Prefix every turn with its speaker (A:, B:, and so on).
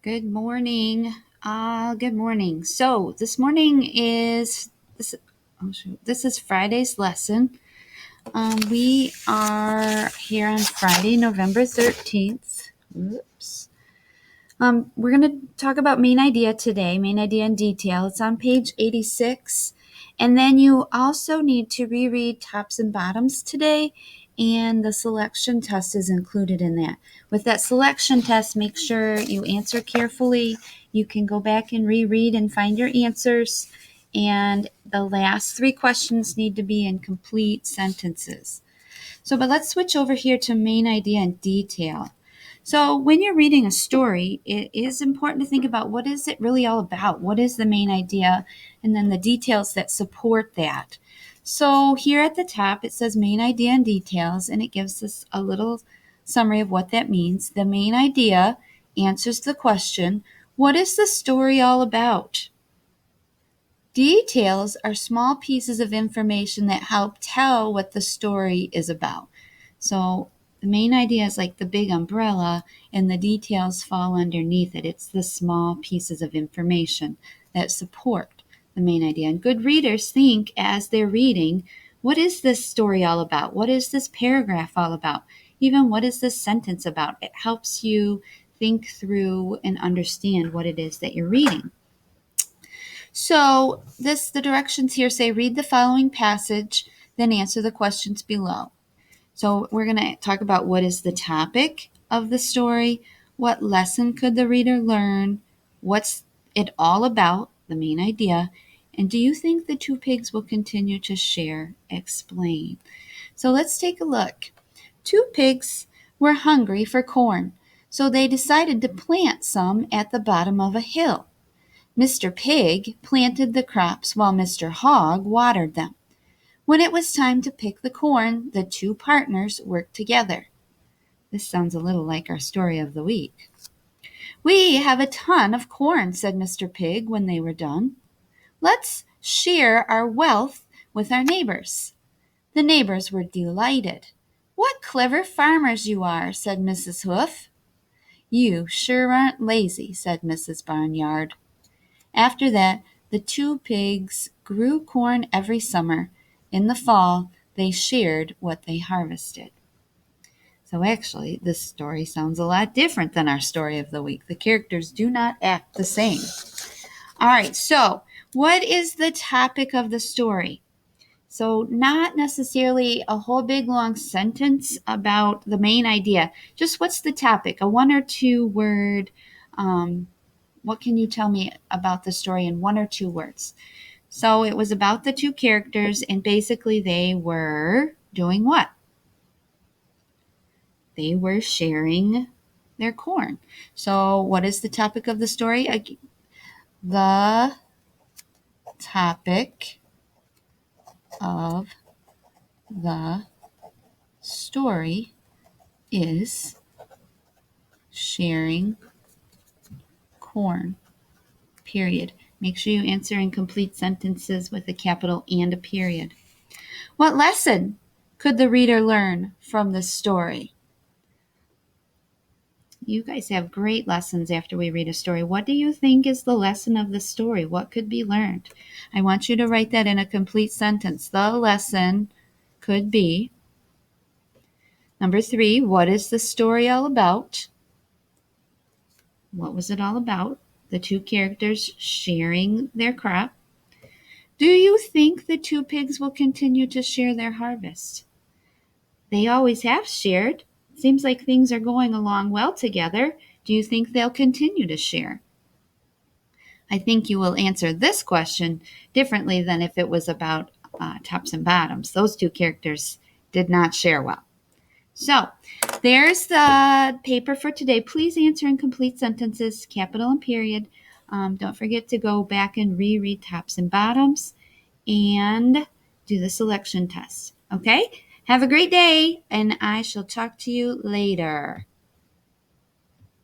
A: Good morning. Good morning. So this morning this is Friday's lesson. We are here on Friday, November 13th. Oops. We're going to talk about main idea today, main idea in detail. It's on page 86. And then you also need to reread tops and bottoms today, and the selection test is included in that. With that selection test, make sure you answer carefully. You can go back and reread and find your answers. And the last 3 questions need to be in complete sentences. But let's switch over here to main idea in detail. So when you're reading a story, it is important to think about what is it really all about? What is the main idea? And then the details that support that. So here at the top, it says main idea and details, and it gives us a little summary of what that means. The main idea answers the question, what is the story all about? Details are small pieces of information that help tell what the story is about. So the main idea is like the big umbrella, and the details fall underneath it. It's the small pieces of information that support the main idea. And good readers think as they're reading, what is this story all about? What is this paragraph all about? Even what is this sentence about? It helps you think through and understand what it is that you're reading. So the directions here say read the following passage, then answer the questions below. So we're going to talk about what is the topic of the story, what lesson could the reader learn, what's it all about, the main idea, and do you think the 2 pigs will continue to share? Explain. So let's take a look. 2 pigs were hungry for corn, so they decided to plant some at the bottom of a hill. Mr. Pig planted the crops while Mr. Hog watered them. When it was time to pick the corn, the 2 partners worked together. This sounds a little like our story of the week. We have a ton of corn, said Mr. Pig when they were done. Let's share our wealth with our neighbors. The neighbors were delighted. What clever farmers you are, said Mrs. Hoof. You sure aren't lazy, said Mrs. Barnyard. After that, the 2 pigs grew corn every summer. In the fall, they shared what they harvested. So actually, this story sounds a lot different than our story of the week. The characters do not act the same. All right, so what is the topic of the story? So not necessarily a whole big long sentence about the main idea. Just what's the topic? A 1 or 2 word. What can you tell me about the story in 1 or 2 words? So it was about the 2 characters, and basically they were doing what? They were sharing their corn. So what is the topic of the story? The topic of the story is sharing corn, period. Make sure you answer in complete sentences with a capital and a period. What lesson could the reader learn from this story? You guys have great lessons after we read a story. What do you think is the lesson of the story? What could be learned? I want you to write that in a complete sentence. The lesson could be. Number 3, what is the story all about? What was it all about? The 2 characters sharing their crop. Do you think the 2 pigs will continue to share their harvest? They always have shared. Seems like things are going along well together. Do you think they'll continue to share? I think you will answer this question differently than if it was about tops and bottoms. Those 2 characters did not share well. So there's the paper for today. Please answer in complete sentences, capital and period. Don't forget to go back and reread tops and bottoms and do the selection test. Okay? Have a great day, and I shall talk to you later.